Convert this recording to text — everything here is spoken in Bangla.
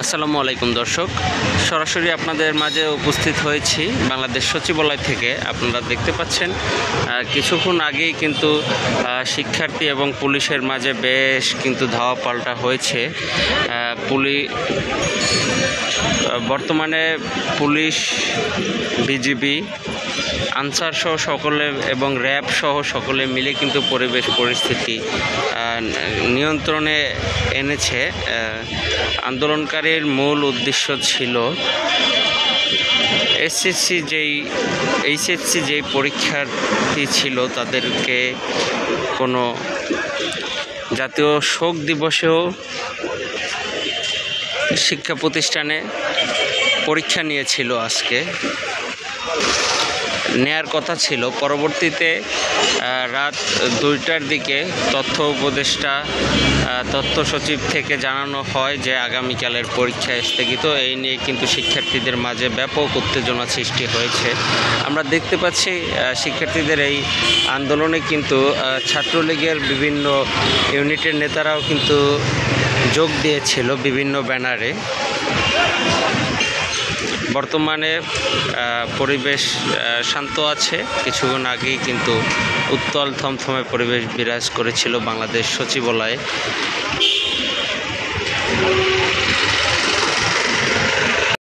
আসসালামু আলাইকুম দর্শক, সরাসরি আপনাদের মাঝে উপস্থিত হয়েছি বাংলাদেশ সচিবালয় থেকে। আপনারা দেখতে পাচ্ছেন কিছুক্ষণ আগেই কিন্তু শিক্ষার্থী এবং পুলিশের মাঝে বেশ কিন্তু ধাওয়া পাল্টা হয়েছে। বর্তমানে পুলিশ, বিজিবি, আনসার সহ সকলে এবং র্যাব সহ সকলে মিলে কিন্তু পরিস্থিতি নিয়ন্ত্রণে এনেছে। আন্দোলনকারীর মূল উদ্দেশ্য ছিল এইচএসসি যেই পরীক্ষার্থী ছিল তাদেরকে কোনো জাতীয় শোক দিবসেও শিক্ষা প্রতিষ্ঠানে পরীক্ষা নিয়েছিল, আজকে নেয়ার কথা ছিল। পরবর্তীতে রাত 2টার দিকে তথ্য সচিব থেকে জানানো হয় যে আগামীকালের পরীক্ষা স্থগিত। এই নিয়ে কিন্তু শিক্ষার্থীদের মাঝে ব্যাপক উত্তেজনা সৃষ্টি হয়েছে। আমরা দেখতে পাচ্ছি শিক্ষার্থীদের এই আন্দোলনে কিন্তু ছাত্রলীগের বিভিন্ন ইউনিটের নেতারাও কিন্তু যোগ দিয়েছিল বিভিন্ন ব্যানারে। বর্তমানে পরিবেশ শান্ত আছে। কিছুক্ষণ আগেই কিন্তু উত্তাল থমথমে পরিবেশ বিরাজ করেছিল বাংলাদেশ সচিবালয়ে।